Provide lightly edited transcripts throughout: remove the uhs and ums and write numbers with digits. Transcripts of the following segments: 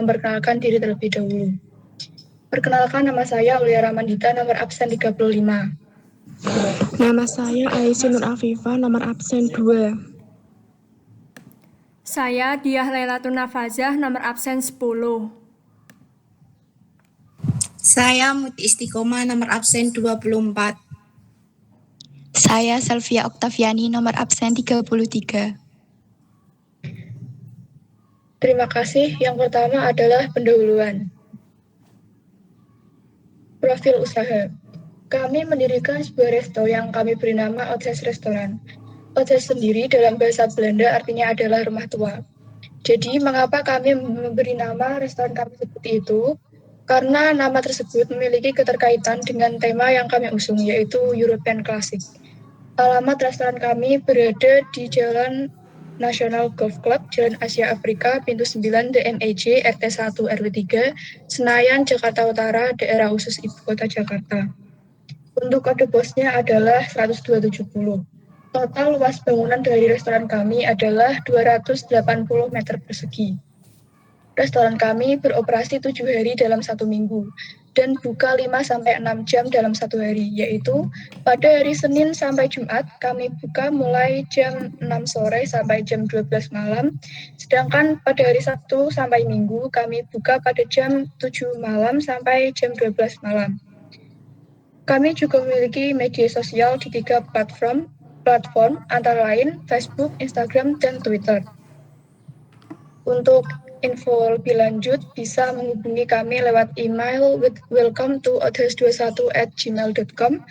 memperkenalkan diri terlebih dahulu. Perkenalkan, nama saya Aulia Ramandita, nomor absen 35. Nama saya Aisyah Nur Afifah, nomor absen 2. Saya Diah Lailatun Nafazah, nomor absen 10. Saya Muti Istiqomah, nomor absen 24. Saya Selvia Oktaviani, nomor absen 33. Terima kasih. Yang pertama adalah pendahuluan. Profil usaha. Kami mendirikan sebuah resto yang kami beri nama Oces Restoran. Oces sendiri dalam bahasa Belanda artinya adalah rumah tua. Jadi mengapa kami memberi nama restoran kami seperti itu? Karena nama tersebut memiliki keterkaitan dengan tema yang kami usung, yaitu European Classic. Alamat restoran kami berada di Jalan National Golf Club, Jalan Asia Afrika, pintu 9 DMEJ, RT 1 RW 3, Senayan, Jakarta Utara, daerah khusus Ibu Kota Jakarta. Untuk kode posnya adalah 10270. Total luas bangunan dari restoran kami adalah 280 meter persegi. Restoran kami beroperasi 7 hari dalam 1 minggu dan buka 5-6 jam dalam 1 hari, yaitu pada hari Senin sampai Jumat kami buka mulai jam 6 sore sampai jam 12 malam, sedangkan pada hari Sabtu sampai Minggu kami buka pada jam 7 malam sampai jam 12 malam. Kami juga memiliki media sosial di 3 platform antara lain Facebook, Instagram, dan Twitter. Untuk info lebih lanjut bisa menghubungi kami lewat email with welcome@oces21@gmail.com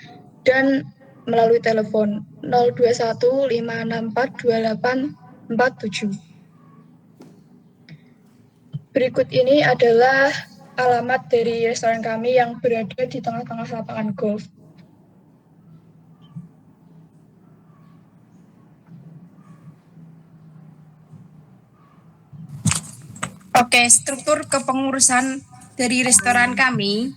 dan melalui telepon 021 564 2847. Berikut ini adalah alamat dari restoran kami yang berada di tengah-tengah lapangan golf. Oke, struktur kepengurusan dari restoran kami,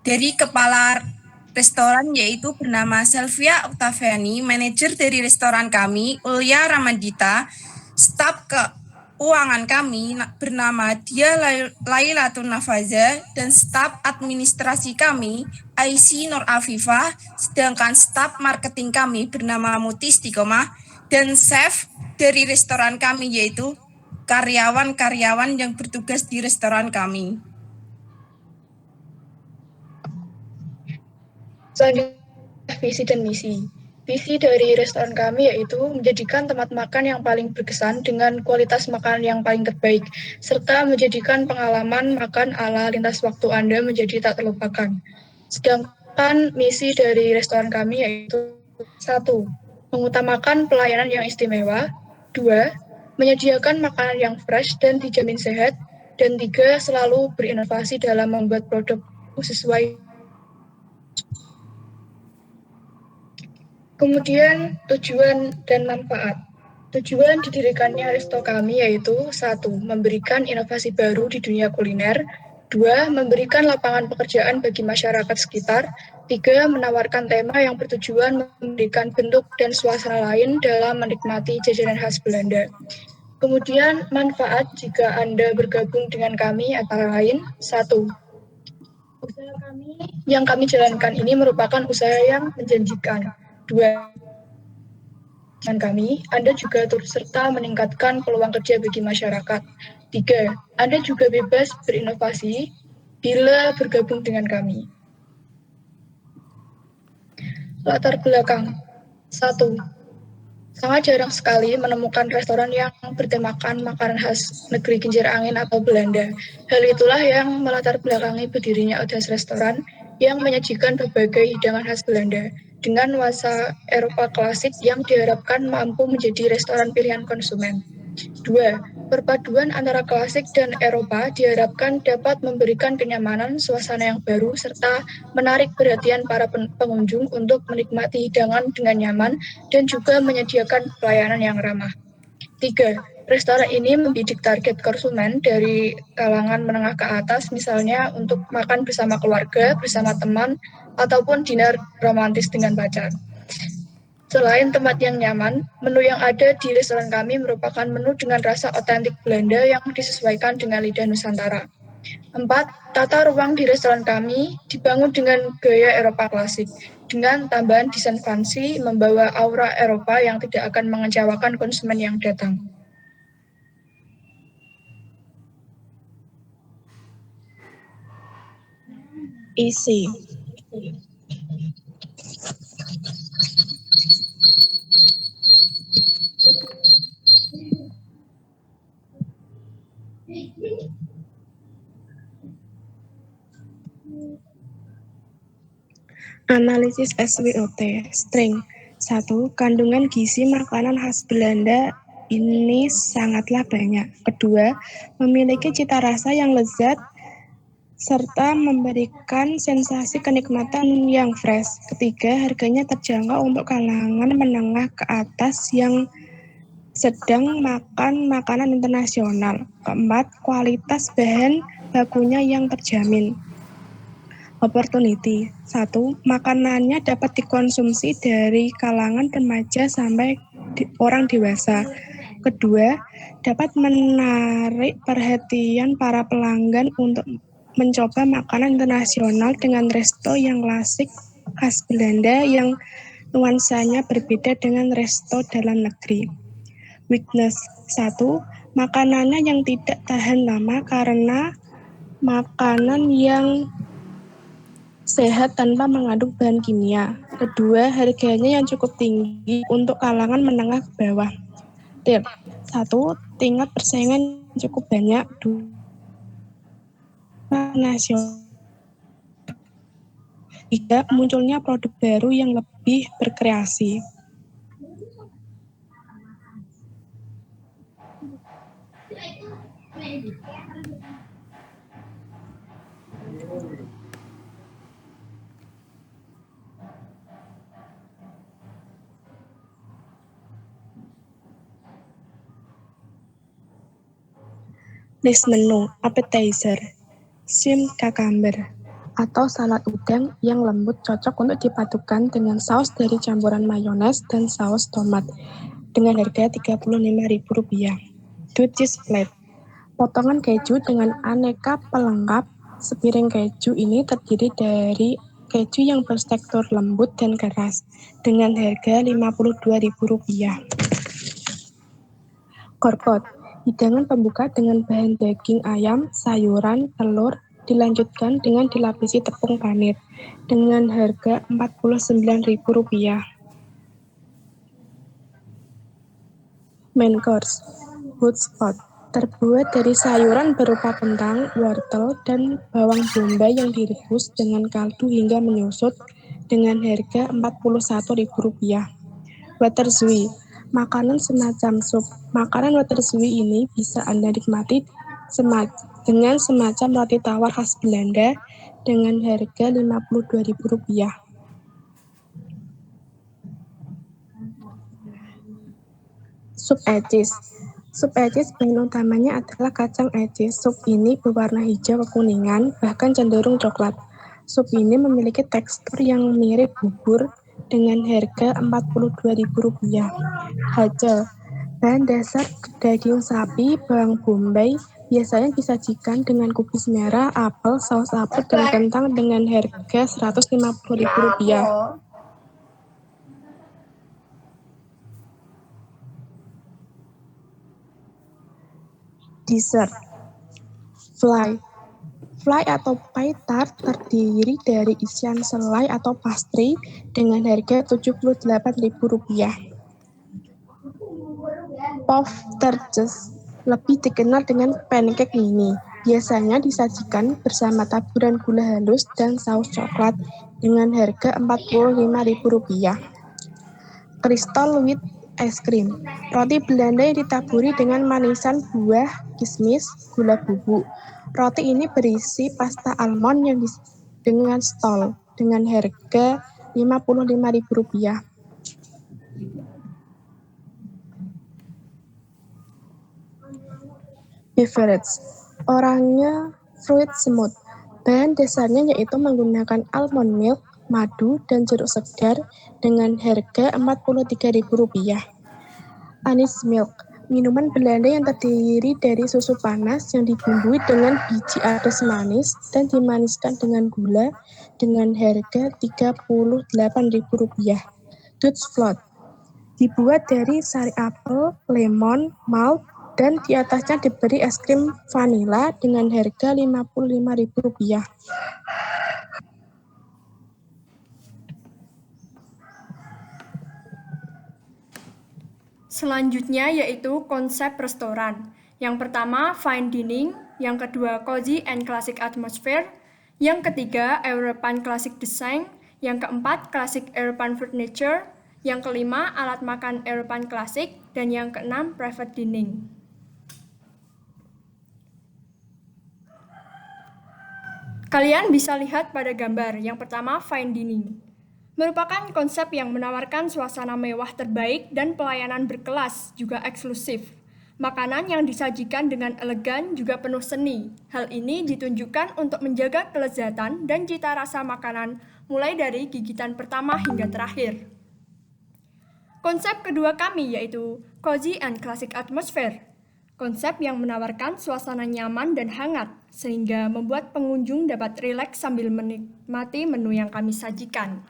dari kepala restoran yaitu bernama Selvia Oktaviani, manajer dari restoran kami, Aulia Ramandita, staf keuangan kami bernama Diah Lailatun Nafazah, dan staf administrasi kami, Aisyah Nur Afifah, sedangkan staf marketing kami bernama Muti Istiqomah, dan chef dari restoran kami yaitu karyawan-karyawan yang bertugas di restoran kami. Selanjutnya, visi dan misi. Visi dari restoran kami yaitu menjadikan tempat makan yang paling berkesan dengan kualitas makanan yang paling terbaik, serta menjadikan pengalaman makan ala lintas waktu Anda menjadi tak terlupakan. Sedangkan misi dari restoran kami yaitu 1. Mengutamakan pelayanan yang istimewa. 2. Menyediakan makanan yang fresh dan dijamin sehat. Dan 3. Selalu berinovasi dalam membuat produk sesuai. Kemudian tujuan dan manfaat. Tujuan didirikannya resto kami yaitu 1. Memberikan inovasi baru di dunia kuliner. 2. Memberikan lapangan pekerjaan bagi masyarakat sekitar. 3. Menawarkan tema yang bertujuan memberikan bentuk dan suasana lain dalam menikmati jajanan khas Belanda. Kemudian manfaat jika Anda bergabung dengan kami antara lain 1. Usaha kami yang kami jalankan ini merupakan usaha yang menjanjikan. 2. Dengan kami, Anda juga turut serta meningkatkan peluang kerja bagi masyarakat. 3. Anda juga bebas berinovasi bila bergabung dengan kami. Latar belakang. 1. Sangat jarang sekali menemukan restoran yang bertemakan makanan khas negeri kincir angin atau Belanda. Hal itulah yang melatar belakangi berdirinya Oces Restoran yang menyajikan berbagai hidangan khas Belanda dengan nuansa Eropa klasik yang diharapkan mampu menjadi restoran pilihan konsumen. 2. Perpaduan antara klasik dan Eropa diharapkan dapat memberikan kenyamanan, suasana yang baru, serta menarik perhatian para pengunjung untuk menikmati hidangan dengan nyaman dan juga menyediakan pelayanan yang ramah. 3. Restoran ini membidik target konsumen dari kalangan menengah ke atas, misalnya untuk makan bersama keluarga, bersama teman, ataupun dinner romantis dengan pacar. Selain tempat yang nyaman, menu yang ada di restoran kami merupakan menu dengan rasa otentik Belanda yang disesuaikan dengan lidah Nusantara. 4. Tata ruang di restoran kami dibangun dengan gaya Eropa klasik, dengan tambahan desain fancy membawa aura Eropa yang tidak akan mengecewakan konsumen yang datang. Isi. Analisis SWOT. String. 1. Kandungan gizi makanan khas Belanda ini sangatlah banyak. Kedua, memiliki cita rasa yang lezat serta memberikan sensasi kenikmatan yang fresh. Ketiga, harganya terjangkau untuk kalangan menengah ke atas yang sedang makan makanan internasional. Keempat, kualitas bahan bakunya yang terjamin. Opportunity. 1. Makanannya dapat dikonsumsi dari kalangan remaja sampai orang dewasa. Kedua, dapat menarik perhatian para pelanggan untuk mencoba makanan internasional dengan resto yang klasik khas Belanda yang nuansanya berbeda dengan resto dalam negeri. Weakness. 1. Makanannya yang tidak tahan lama karena makanan yang sehat tanpa mengandung bahan kimia. Kedua, harganya yang cukup tinggi untuk kalangan menengah ke bawah. Tip. 1. Tingkat persaingan cukup banyak. 2. Nasional. 3. Munculnya produk baru yang lebih berkreasi. List menu, appetizer, shrimp cucumber, atau salad udang yang lembut cocok untuk dipadukan dengan saus dari campuran mayones dan saus tomat dengan harga Rp35.000. Two cheese plate, potongan keju dengan aneka pelengkap. Sepiring keju ini terdiri dari keju yang bertekstur lembut dan keras dengan harga Rp52.000. Korpot, hidangan pembuka dengan bahan daging ayam, sayuran, telur, dilanjutkan dengan dilapisi tepung panir dengan harga Rp49.000. Main course, hot spot, terbuat dari sayuran berupa kentang, wortel, dan bawang bombay yang direbus dengan kaldu hingga menyusut dengan harga Rp41.000. Waterzui, makanan semacam sup. Makanan waterzui ini bisa Anda nikmati dengan semacam roti tawar khas Belanda dengan harga Rp52.000. Sup ecis. Sup ecis bahan utamanya adalah kacang ecis. Sup ini berwarna hijau kekuningan, bahkan cenderung coklat. Sup ini memiliki tekstur yang mirip bubur dengan harga Rp42.000. Hacel, bahan dasar daging sapi, bawang bombay, biasanya disajikan dengan kubis merah, apel, saus apel, dan kentang dengan harga Rp150.000. Dessert. Fly atau pie tart terdiri dari isian selai atau pastry dengan harga Rp78.000. Puff Tarts lebih dikenal dengan pancake mini. Biasanya disajikan bersama taburan gula halus dan saus coklat dengan harga Rp45.000. Crystal White Ice Cream, roti Belanda yang ditaburi dengan manisan buah, kismis, gula bubuk. Roti ini berisi pasta almond yang dengan stol dengan harga Rp55.000. Beverage, oranye fruit smooth. Bahan dasarnya yaitu menggunakan almond milk, madu, dan jeruk segar dengan harga Rp43.000. Anis Milk, minuman Belanda yang terdiri dari susu panas yang dibumbui dengan biji adas manis dan dimaniskan dengan gula dengan harga Rp38.000. Dutch Float, dibuat dari sari apel, lemon, malt, dan di atasnya diberi es krim vanila dengan harga Rp55.000. Selanjutnya yaitu konsep restoran. Yang pertama, fine dining. Yang kedua, cozy and classic atmosphere. Yang ketiga, European classic design. Yang keempat, classic European furniture. Yang kelima, alat makan European classic. Dan yang keenam, private dining. Kalian bisa lihat pada gambar. Yang pertama, fine dining. Merupakan konsep yang menawarkan suasana mewah terbaik dan pelayanan berkelas, juga eksklusif. Makanan yang disajikan dengan elegan juga penuh seni. Hal ini ditunjukkan untuk menjaga kelezatan dan cita rasa makanan mulai dari gigitan pertama hingga terakhir. Konsep kedua kami yaitu cozy and classic atmosphere. Konsep yang menawarkan suasana nyaman dan hangat, sehingga membuat pengunjung dapat rileks sambil menikmati menu yang kami sajikan.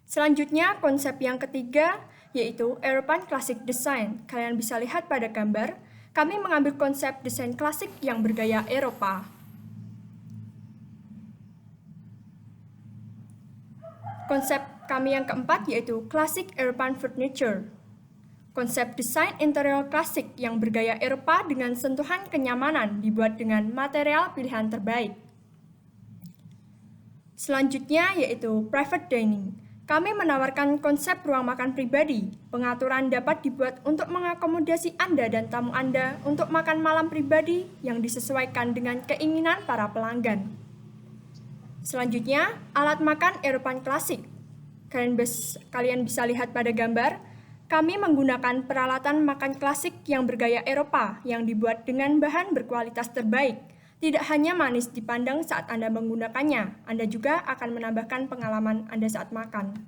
Selanjutnya, konsep yang ketiga yaitu European Classic Design. Kalian bisa lihat pada gambar, kami mengambil konsep desain klasik yang bergaya Eropa. Konsep kami yang keempat yaitu Classic European Furniture. Konsep desain interior klasik yang bergaya Eropa dengan sentuhan kenyamanan dibuat dengan material pilihan terbaik. Selanjutnya yaitu private dining. Kami menawarkan konsep ruang makan pribadi. Pengaturan dapat dibuat untuk mengakomodasi Anda dan tamu Anda untuk makan malam pribadi yang disesuaikan dengan keinginan para pelanggan. Selanjutnya, alat makan Eropa klasik. Kalian bisa lihat pada gambar. Kami menggunakan peralatan makan klasik yang bergaya Eropa yang dibuat dengan bahan berkualitas terbaik. Tidak hanya manis dipandang saat Anda menggunakannya, Anda juga akan menambahkan pengalaman Anda saat makan.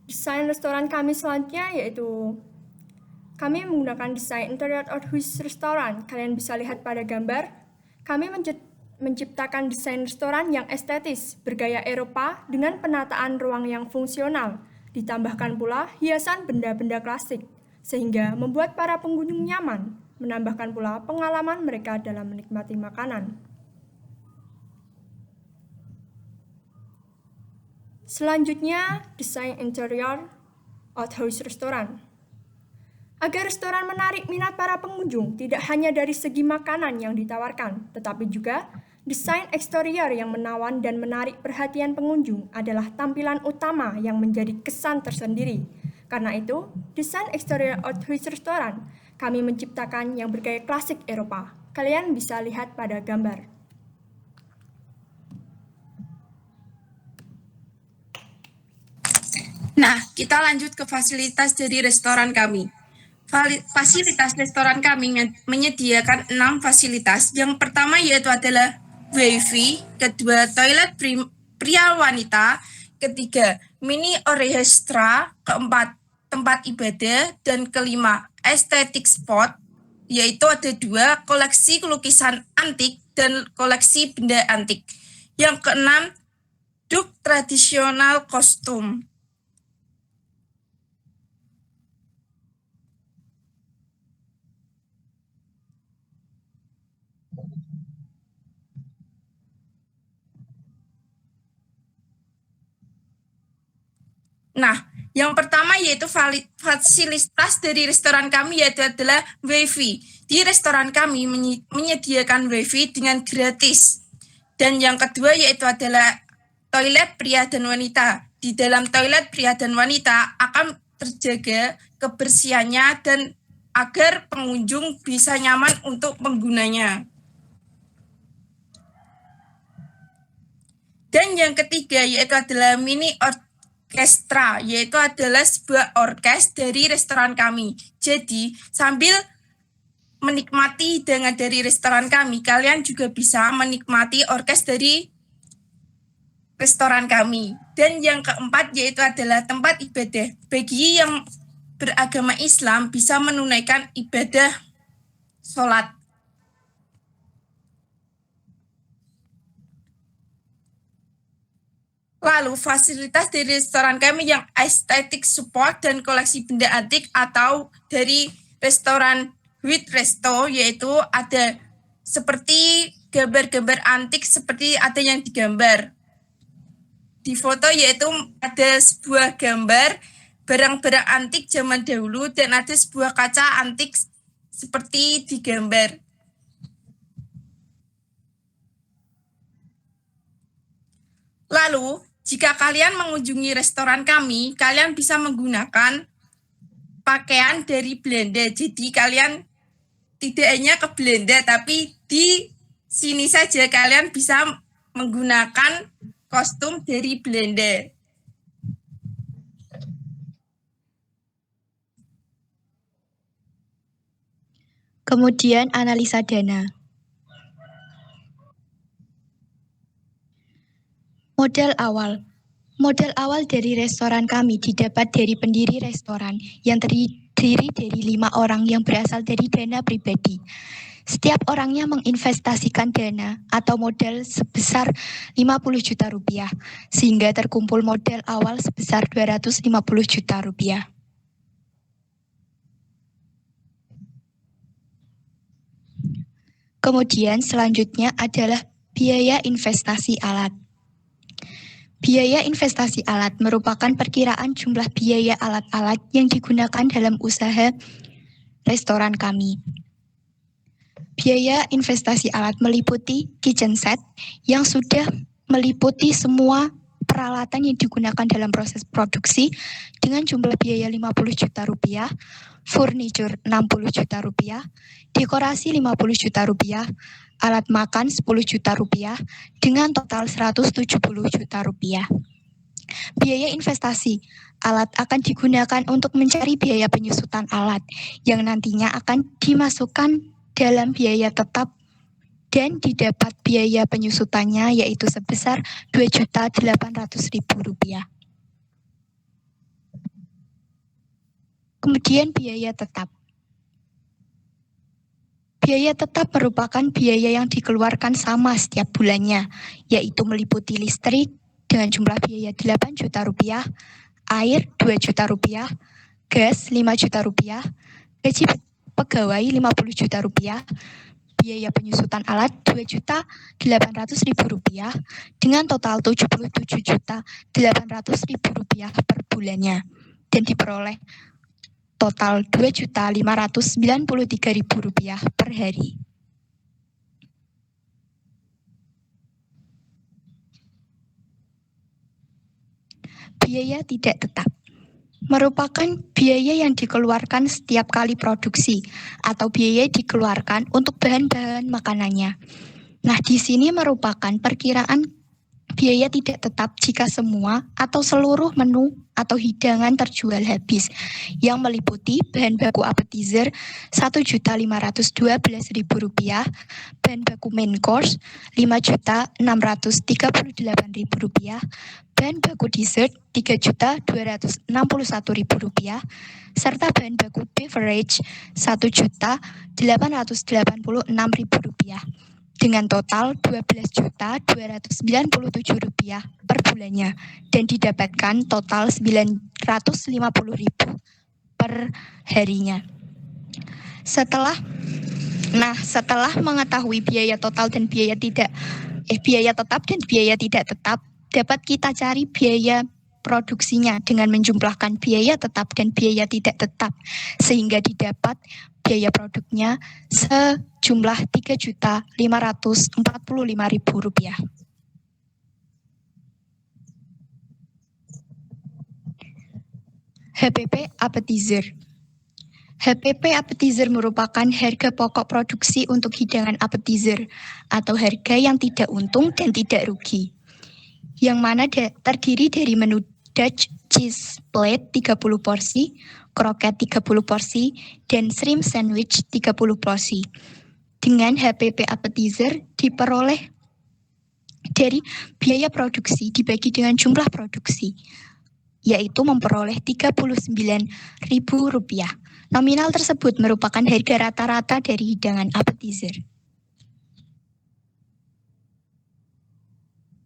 Desain restoran kami selanjutnya yaitu kami menggunakan desain interior outhouse restoran. Kalian bisa lihat pada gambar. Kami menciptakan desain restoran yang estetis, bergaya Eropa dengan penataan ruang yang fungsional, ditambahkan pula hiasan benda-benda klasik, sehingga membuat para pengunjung nyaman, menambahkan pula pengalaman mereka dalam menikmati makanan. Selanjutnya, desain interior outhouse restoran. Agar restoran menarik minat para pengunjung, tidak hanya dari segi makanan yang ditawarkan, tetapi juga desain eksterior yang menawan dan menarik perhatian pengunjung adalah tampilan utama yang menjadi kesan tersendiri. Karena itu, desain eksterior outhouse restoran kami menciptakan yang bergaya klasik Eropa. Kalian bisa lihat pada gambar. Nah, kita lanjut ke fasilitas dari restoran kami. Fasilitas restoran kami menyediakan 6 fasilitas. Yang pertama yaitu adalah WiFi, kedua toilet pria wanita, ketiga mini orchestra, keempat tempat ibadah, dan kelima aesthetic spot, yaitu ada 2 koleksi lukisan antik dan koleksi benda antik. Yang keenam duk tradisional kostum. Nah, yang pertama yaitu fasilitas dari restoran kami yaitu adalah WiFi. Di restoran kami menyediakan WiFi dengan gratis. Dan yang kedua yaitu adalah toilet pria dan wanita. Di dalam toilet pria dan wanita akan terjaga kebersihannya dan agar pengunjung bisa nyaman untuk menggunanya. Dan yang ketiga yaitu adalah mini orkestra, yaitu adalah sebuah orkes dari restoran kami. Jadi, sambil menikmati hidangan dari restoran kami, kalian juga bisa menikmati orkes dari restoran kami. Dan yang keempat yaitu adalah tempat ibadah. Bagi yang beragama Islam bisa menunaikan ibadah sholat. Lalu fasilitas dari restoran kami yang aesthetic support dan koleksi benda antik atau dari restoran with resto, yaitu ada seperti gambar-gambar antik seperti ada yang digambar di foto, yaitu ada sebuah gambar barang-barang antik zaman dahulu dan ada sebuah kaca antik seperti digambar. Lalu, jika kalian mengunjungi restoran kami, kalian bisa menggunakan pakaian dari Belanda. Jadi kalian tidak hanya ke Belanda, tapi di sini saja kalian bisa menggunakan kostum dari Belanda. Kemudian analisa dana. Modal awal. Modal awal dari restoran kami didapat dari pendiri restoran yang terdiri dari 5 orang yang berasal dari dana pribadi. Setiap orangnya menginvestasikan dana atau modal sebesar 50 juta rupiah, sehingga terkumpul modal awal sebesar 250 juta rupiah. Kemudian selanjutnya adalah biaya investasi alat. Biaya investasi alat merupakan perkiraan jumlah biaya alat-alat yang digunakan dalam usaha restoran kami. Biaya investasi alat meliputi kitchen set yang sudah meliputi semua peralatan yang digunakan dalam proses produksi dengan jumlah biaya 50 juta rupiah, furniture 60 juta rupiah, dekorasi 50 juta rupiah, alat makan 10 juta rupiah, dengan total 170 juta rupiah. Biaya investasi alat akan digunakan untuk mencari biaya penyusutan alat yang nantinya akan dimasukkan dalam biaya tetap dan didapat biaya penyusutannya yaitu sebesar Rp2.800.000. Kemudian biaya tetap. Biaya tetap merupakan biaya yang dikeluarkan sama setiap bulannya, yaitu meliputi listrik dengan jumlah biaya 8 juta rupiah, air 2 juta rupiah, gas 5 juta rupiah, gaji pegawai 50 juta rupiah, biaya penyusutan alat Rp2.800.000 dengan total Rp77.800.000 per bulannya dan diperoleh total Rp2.593.000 per hari. Biaya tidak tetap merupakan biaya yang dikeluarkan setiap kali produksi atau biaya dikeluarkan untuk bahan-bahan makanannya. Nah, di sini merupakan perkiraan biaya tidak tetap jika semua atau seluruh menu atau hidangan terjual habis yang meliputi bahan baku appetizer Rp1.512.000, bahan baku main course Rp5.638.000, bahan baku dessert Rp3.261.000, serta bahan baku beverage Rp1.886.000 dengan total Rp12.297.000 per bulannya dan didapatkan total Rp950.000 per harinya. Setelah mengetahui biaya total dan biaya tetap dan biaya tidak tetap, dapat kita cari biaya produksinya dengan menjumlahkan biaya tetap dan biaya tidak tetap sehingga didapat biaya produknya sejumlah Rp3.545.000. HPP appetizer. HPP appetizer merupakan harga pokok produksi untuk hidangan appetizer atau harga yang tidak untung dan tidak rugi. Yang mana terdiri dari menu Dutch cheese plate 30 porsi, kroket 30 porsi, dan shrimp sandwich 30 porsi. Dengan HPP appetizer diperoleh dari biaya produksi dibagi dengan jumlah produksi, yaitu memperoleh Rp39.000. Nominal tersebut merupakan harga rata-rata dari hidangan appetizer.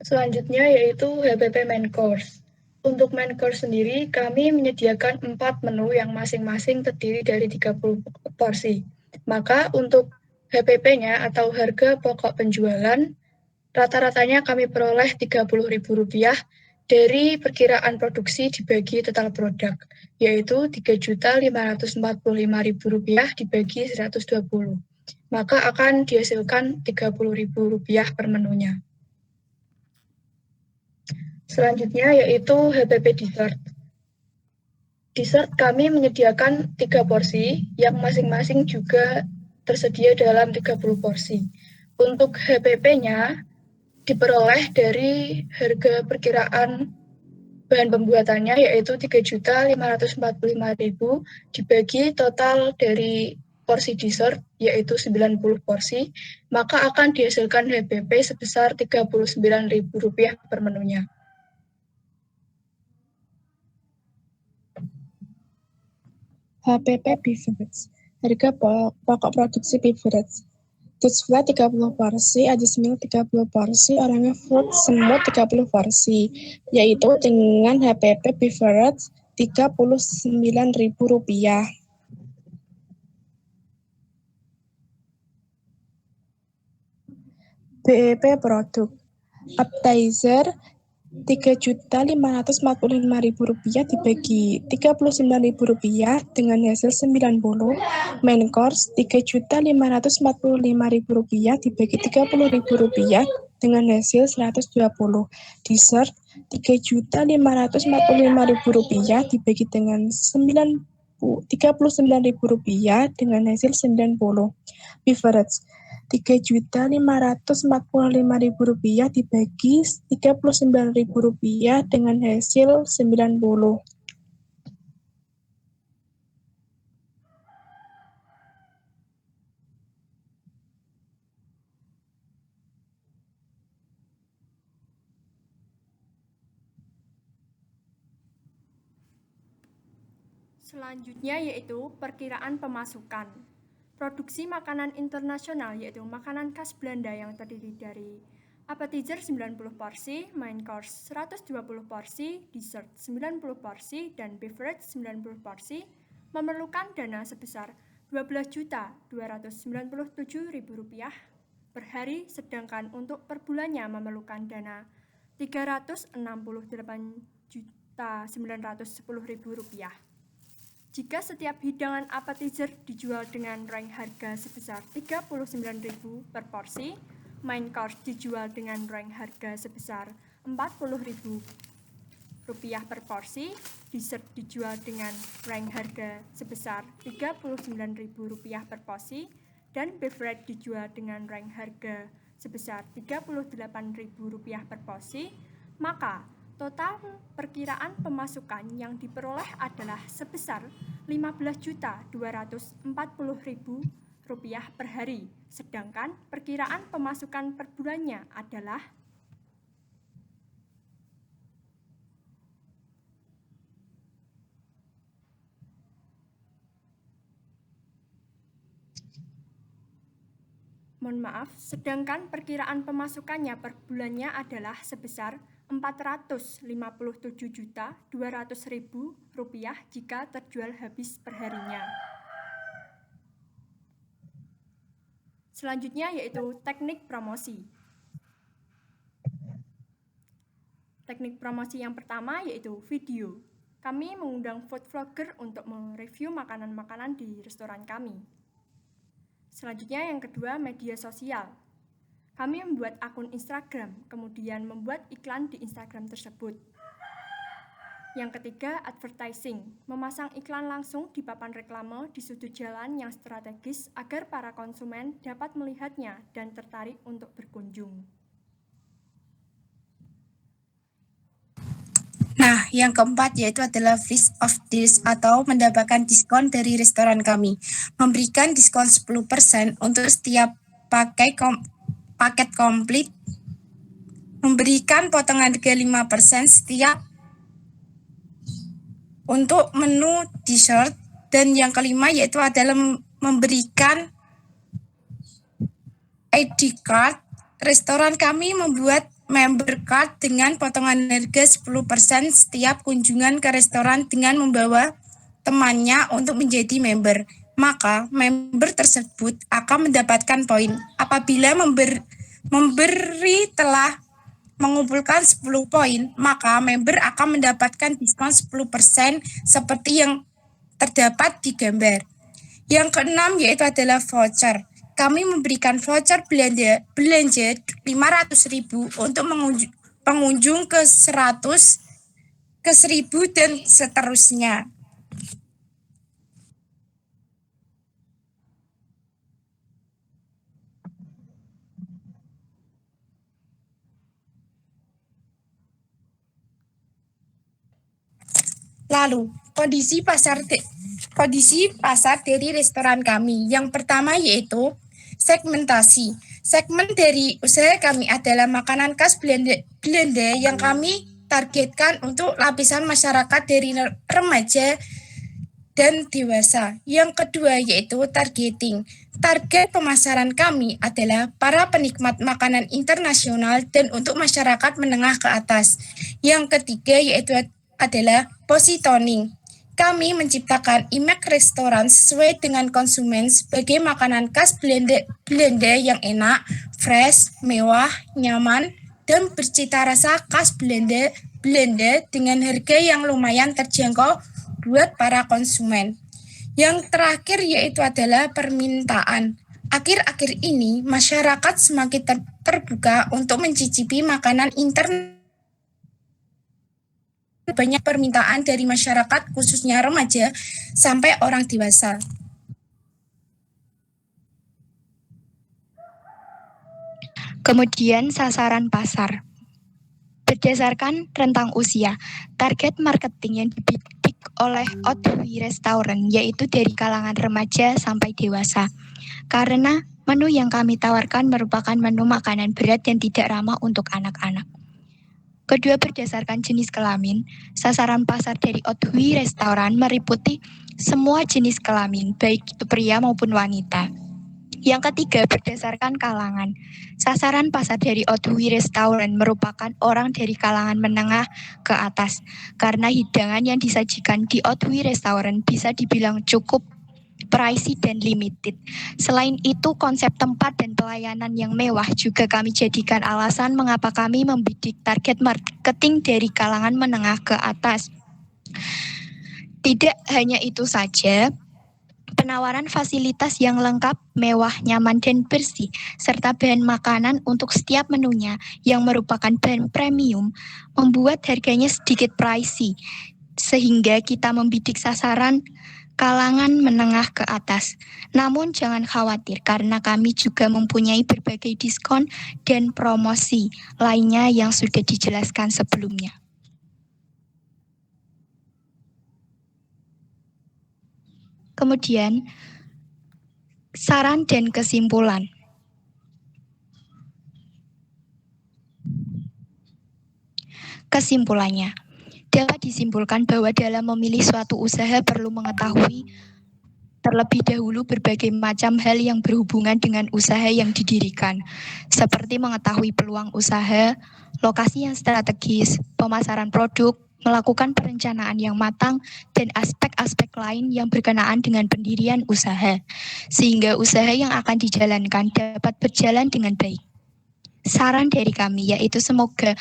Selanjutnya yaitu HPP Main Course. Untuk main course sendiri, kami menyediakan 4 menu yang masing-masing terdiri dari 30 porsi. Maka untuk HPP-nya atau harga pokok penjualan, rata-ratanya kami peroleh Rp30.000 dari perkiraan produksi dibagi total produk, yaitu Rp3.545.000 dibagi 120. Maka akan dihasilkan Rp30.000 per menunya. Selanjutnya yaitu HPP Dessert. Dessert kami menyediakan 3 porsi yang masing-masing juga tersedia dalam 30 porsi. Untuk HPP-nya diperoleh dari harga perkiraan bahan pembuatannya yaitu Rp3.545.000 dibagi total dari porsi dessert yaitu 90 porsi, maka akan dihasilkan HPP sebesar Rp39.000 per menunya. HPP Beverage. Harga pokok produksi beverage. Dutch Flat 30 porsi, Ajis Milk 30 porsi, Oranye Fruit Semut 30 porsi, yaitu dengan HPP Beverage Rp39.000. BEP Produk. Appetizer Rp3.545.000 dibagi Rp39.000 dengan hasil 90. Main course Rp3.545.000 dibagi Rp30.000 dengan hasil 120. Dessert Rp3.545.000 dibagi dengan Rp39.000 dengan hasil 90. Beverage Rp3.545.000 dibagi Rp39.000 dengan hasil 90. Selanjutnya yaitu perkiraan pemasukan. Produksi makanan internasional yaitu makanan khas Belanda yang terdiri dari appetizer 90 porsi, main course 120 porsi, dessert 90 porsi, dan beverage 90 porsi memerlukan dana sebesar Rp12.297.000 per hari, sedangkan untuk per bulannya memerlukan dana Rp38.910.000. Jika setiap hidangan appetizer dijual dengan rank harga sebesar Rp39.000 per porsi, main course dijual dengan rank harga sebesar Rp40.000 per porsi, dessert dijual dengan rank harga sebesar Rp39.000 per porsi, dan beverage dijual dengan rank harga sebesar Rp38.000 per porsi, maka total perkiraan pemasukan yang diperoleh adalah sebesar Rp15.240.000 per hari, sedangkan perkiraan pemasukan per bulannya adalah sedangkan perkiraan pemasukannya per bulannya adalah sebesar Rp47.200.000 jika terjual habis perharinya. Selanjutnya yaitu teknik promosi. Teknik promosi yang pertama yaitu video. Kami mengundang food vlogger untuk mereview makanan-makanan di restoran kami. Selanjutnya yang kedua, media sosial. Kami membuat akun Instagram, kemudian membuat iklan di Instagram tersebut. Yang ketiga, advertising. Memasang iklan langsung di papan reklame di sudut jalan yang strategis agar para konsumen dapat melihatnya dan tertarik untuk berkunjung. Nah, Yang keempat yaitu adalah Feast of Deals atau mendapatkan diskon dari restoran kami. Memberikan diskon 10% untuk setiap paket komplit. Memberikan potongan harga 5% setiap untuk menu dessert. Dan yang kelima yaitu adalah memberikan ID card. Restoran kami membuat member card dengan potongan harga 10% setiap kunjungan ke restoran dengan membawa temannya untuk menjadi member. Maka member tersebut akan mendapatkan poin. Apabila memberi telah mengumpulkan 10 poin, maka member akan mendapatkan diskon 10% seperti yang terdapat di gambar. Yang keenam yaitu adalah voucher. Kami memberikan voucher belanja 500.000 untuk pengunjung ke 100, ke 1.000 dan seterusnya. Lalu, kondisi pasar dari restoran kami. Yang pertama yaitu segmentasi. Segmen dari usaha kami adalah makanan khas Belanda yang kami targetkan untuk lapisan masyarakat dari remaja dan dewasa. Yang kedua yaitu targeting. Target pemasaran kami adalah para penikmat makanan internasional dan untuk masyarakat menengah ke atas. Yang ketiga yaitu adalah positioning. Kami menciptakan image restoran sesuai dengan konsumen sebagai makanan khas Belanda yang enak, fresh, mewah, nyaman, dan bercita rasa khas Belanda dengan harga yang lumayan terjangkau buat para konsumen. Yang terakhir yaitu adalah permintaan. Akhir-akhir ini masyarakat semakin terbuka untuk mencicipi makanan internasional. Banyak permintaan dari masyarakat khususnya remaja sampai orang dewasa. Kemudian sasaran pasar. Berdasarkan rentang usia, target marketing yang dibidik oleh Othui Restaurant yaitu dari kalangan remaja sampai dewasa. Karena menu yang kami tawarkan merupakan menu makanan berat dan tidak ramah untuk anak-anak. Kedua, berdasarkan jenis kelamin, sasaran pasar dari Othui Restaurant meliputi semua jenis kelamin, baik itu pria maupun wanita. Yang ketiga, berdasarkan kalangan. Sasaran pasar dari Othui Restaurant merupakan orang dari kalangan menengah ke atas, karena hidangan yang disajikan di Othui Restaurant bisa dibilang cukup pricey dan limited. Selain itu, konsep tempat dan pelayanan yang mewah juga kami jadikan alasan mengapa kami membidik target marketing dari kalangan menengah ke atas. Tidak hanya itu saja, penawaran fasilitas yang lengkap, mewah, nyaman, dan bersih, serta bahan makanan untuk setiap menunya yang merupakan bahan premium, membuat harganya sedikit pricey, sehingga kita membidik sasaran kalangan menengah ke atas. Namun jangan khawatir karena kami juga mempunyai berbagai diskon dan promosi lainnya yang sudah dijelaskan sebelumnya. Kemudian, saran dan kesimpulan. Kesimpulannya, dapat disimpulkan bahwa dalam memilih suatu usaha perlu mengetahui terlebih dahulu berbagai macam hal yang berhubungan dengan usaha yang didirikan, seperti mengetahui peluang usaha, lokasi yang strategis, pemasaran produk, melakukan perencanaan yang matang, dan aspek-aspek lain yang berkenaan dengan pendirian usaha, sehingga usaha yang akan dijalankan dapat berjalan dengan baik. Saran dari kami yaitu semoga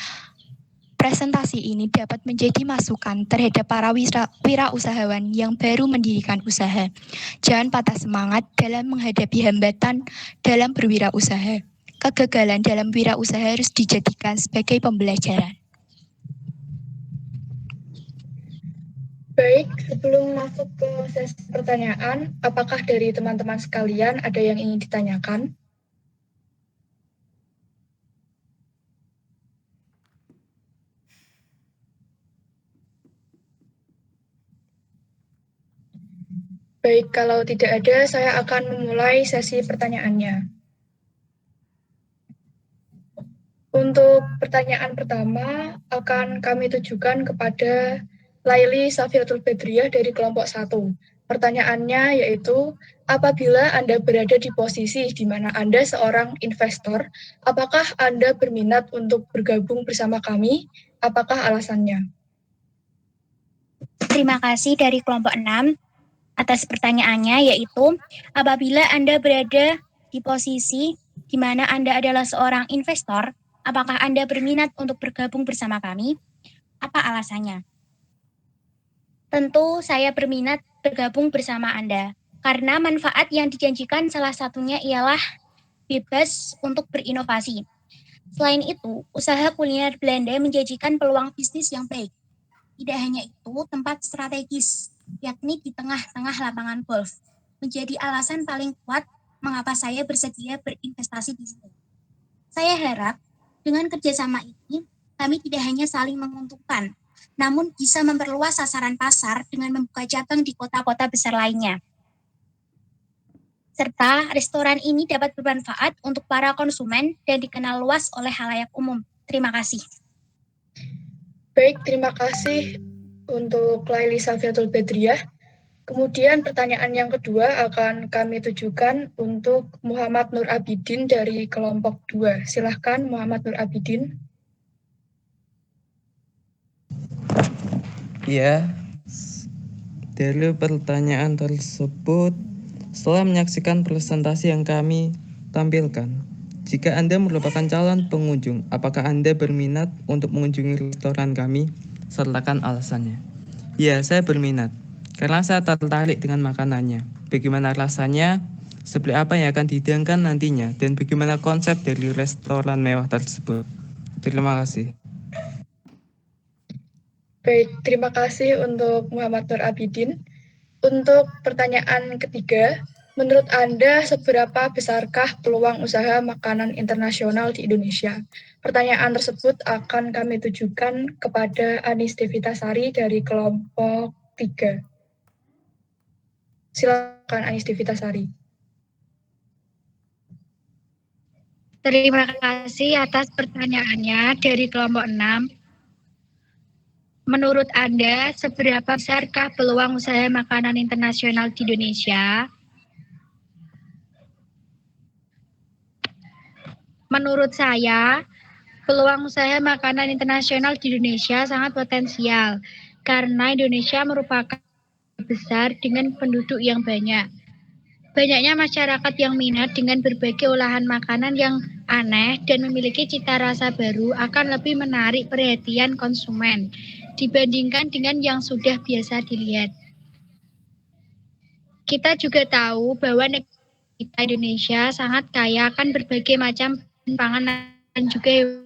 presentasi ini dapat menjadi masukan terhadap para wirausahawan yang baru mendirikan usaha. Jangan patah semangat dalam menghadapi hambatan dalam berwirausaha. Kegagalan dalam wirausaha harus dijadikan sebagai pembelajaran. Baik, sebelum masuk ke sesi pertanyaan, apakah dari teman-teman sekalian ada yang ingin ditanyakan? Baik, kalau tidak ada, saya akan memulai sesi pertanyaannya. Untuk pertanyaan pertama, akan kami tujukan kepada Laili Safiatul Bedriah dari kelompok 1. Pertanyaannya yaitu, apabila Anda berada di posisi di mana Anda seorang investor, apakah Anda berminat untuk bergabung bersama kami? Apakah alasannya? Terima kasih dari kelompok 6 atas pertanyaannya, yaitu apabila Anda berada di posisi di mana Anda adalah seorang investor, apakah Anda berminat untuk bergabung bersama kami? Apa alasannya? Tentu saya berminat bergabung bersama Anda, karena manfaat yang dijanjikan salah satunya ialah bebas untuk berinovasi. Selain itu, usaha kuliner Belanda menjanjikan peluang bisnis yang baik. Tidak hanya itu, tempat strategis, yakni di tengah-tengah lapangan golf, menjadi alasan paling kuat mengapa saya bersedia berinvestasi di sini. Saya harap dengan kerjasama ini, kami tidak hanya saling menguntungkan, namun bisa memperluas sasaran pasar dengan membuka cabang di kota-kota besar lainnya. Serta restoran ini dapat bermanfaat untuk para konsumen dan dikenal luas oleh khalayak umum. Terima kasih. Baik, terima kasih untuk Laili Safiatul Bedriah. Kemudian pertanyaan yang kedua akan kami tujukan untuk Muhammad Nur Abidin dari kelompok 2. Silahkan Muhammad Nur Abidin. Ya, dari pertanyaan tersebut, setelah menyaksikan presentasi yang kami tampilkan, jika Anda merupakan calon pengunjung, apakah Anda berminat untuk mengunjungi restoran kami? Sertakan alasannya. Ya, saya berminat, karena saya tertarik dengan makanannya. Bagaimana rasanya, seperti apa yang akan dihidangkan nantinya, dan bagaimana konsep dari restoran mewah tersebut. Terima kasih. Baik, terima kasih untuk Muhammad Nur Abidin. Untuk pertanyaan ketiga, menurut Anda seberapa besarkah peluang usaha makanan internasional di Indonesia? Pertanyaan tersebut akan kami tujukan kepada Anis Devitasari dari kelompok 3. Silakan Anis Devitasari. Terima kasih atas pertanyaannya dari kelompok 6. Menurut Anda, seberapa besarkah peluang usaha makanan internasional di Indonesia? Menurut saya, peluang usaha makanan internasional di Indonesia sangat potensial, karena Indonesia merupakan besar dengan penduduk yang banyak. Banyaknya masyarakat yang minat dengan berbagai olahan makanan yang aneh dan memiliki cita rasa baru akan lebih menarik perhatian konsumen dibandingkan dengan yang sudah biasa dilihat. Kita juga tahu bahwa negara kita Indonesia sangat kaya akan berbagai macam panganan dan juga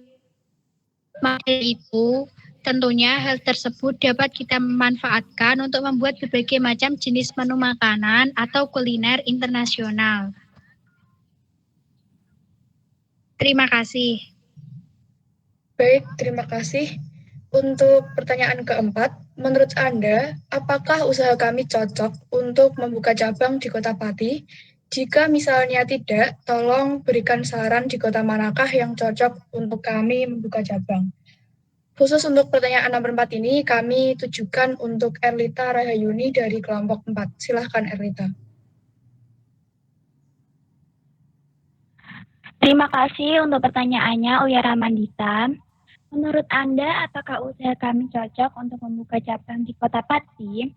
maka itu tentunya hal tersebut dapat kita manfaatkan untuk membuat berbagai macam jenis menu makanan atau kuliner internasional. Terima kasih. Baik, terima kasih. Untuk pertanyaan keempat, menurut Anda, apakah usaha kami cocok untuk membuka cabang di Kota Pati? Jika misalnya tidak, tolong berikan saran di kota manakah yang cocok untuk kami membuka cabang. Khusus untuk pertanyaan nomor 4 ini, kami tujukan untuk Erlita Rahayuni dari kelompok 4. Silahkan Erlita. Terima kasih untuk pertanyaannya, Uya Ramandita. Menurut Anda, apakah usaha kami cocok untuk membuka cabang di Kota Pati?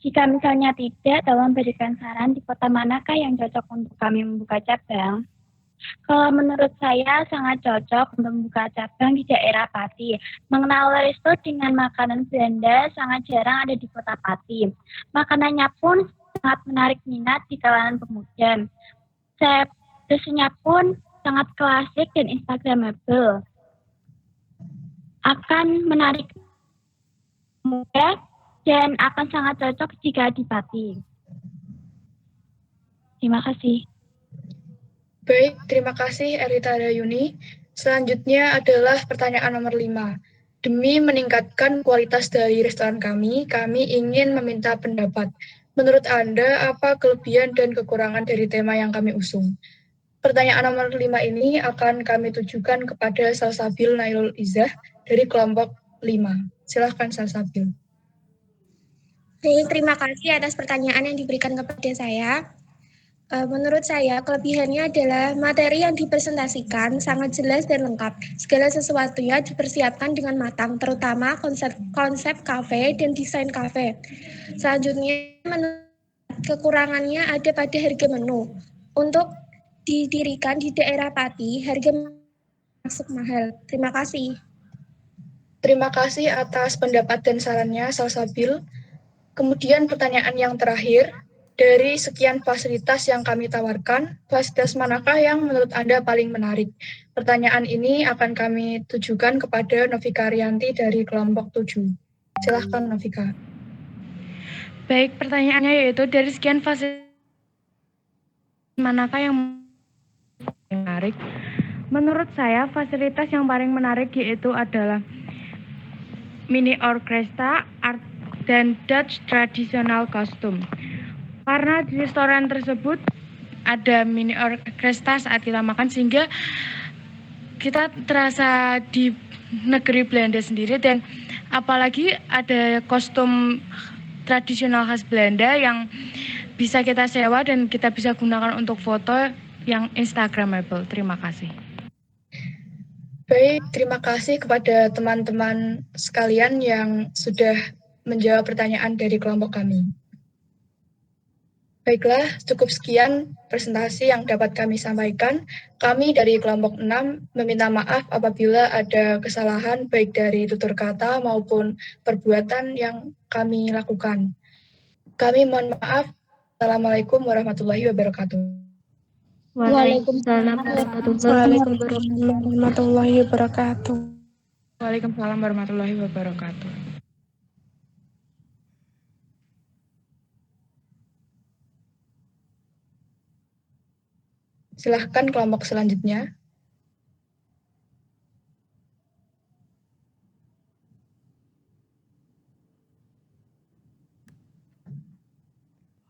Jika misalnya tidak, tolong berikan saran di kota manakah yang cocok untuk kami membuka cabang. Kalau menurut saya sangat cocok untuk membuka cabang di daerah Pati. Mengenal resto dengan makanan Belanda sangat jarang ada di Kota Pati. Makanannya pun sangat menarik minat di kalangan pemuda. Resepnya pun sangat klasik dan instagramable. Akan menarik muda dan akan sangat cocok jika di Pati. Terima kasih. Baik, terima kasih Erlita Rahayuni. Selanjutnya adalah pertanyaan nomor 5. Demi meningkatkan kualitas dari restoran kami ingin meminta pendapat. Menurut Anda, apa kelebihan dan kekurangan dari tema yang kami usung? Pertanyaan nomor 5 ini akan kami tujukan kepada Salsabil Nailul Izzah dari kelompok 5. Silahkan Salsabil. Baik, terima kasih atas pertanyaan yang diberikan kepada saya. Menurut saya, kelebihannya adalah materi yang dipresentasikan sangat jelas dan lengkap. Segala sesuatunya dipersiapkan dengan matang, terutama konsep kafe dan desain kafe. Selanjutnya, kekurangannya ada pada harga menu. Untuk didirikan di daerah Pati, harga masuk mahal. Terima kasih. Terima kasih atas pendapat dan sarannya, Salsabil. Kemudian pertanyaan yang terakhir, dari sekian fasilitas yang kami tawarkan, fasilitas manakah yang menurut Anda paling menarik? Pertanyaan ini akan kami tujukan kepada Novika Rianti dari kelompok 7. Silahkan Novika. Baik, pertanyaannya yaitu dari sekian fasilitas manakah yang menarik? Menurut saya, fasilitas yang paling menarik yaitu adalah mini orkestra, art dan Dutch traditional costume. Karena di restoran tersebut ada mini orkestra saat kita makan sehingga kita terasa di negeri Belanda sendiri, dan apalagi ada kostum tradisional khas Belanda yang bisa kita sewa dan kita bisa gunakan untuk foto yang instagramable. Terima kasih. Baik, terima kasih kepada teman-teman sekalian yang sudah menjawab pertanyaan dari kelompok kami. Baiklah, cukup sekian presentasi yang dapat kami sampaikan. Kami dari kelompok 6 meminta maaf apabila ada kesalahan baik dari tutur kata maupun perbuatan yang kami lakukan. Kami mohon maaf. Assalamualaikum warahmatullahi wabarakatuh. Waalaikumsalam warahmatullahi wabarakatuh. Waalaikumsalam warahmatullahi wabarakatuh. Silahkan kelompok selanjutnya.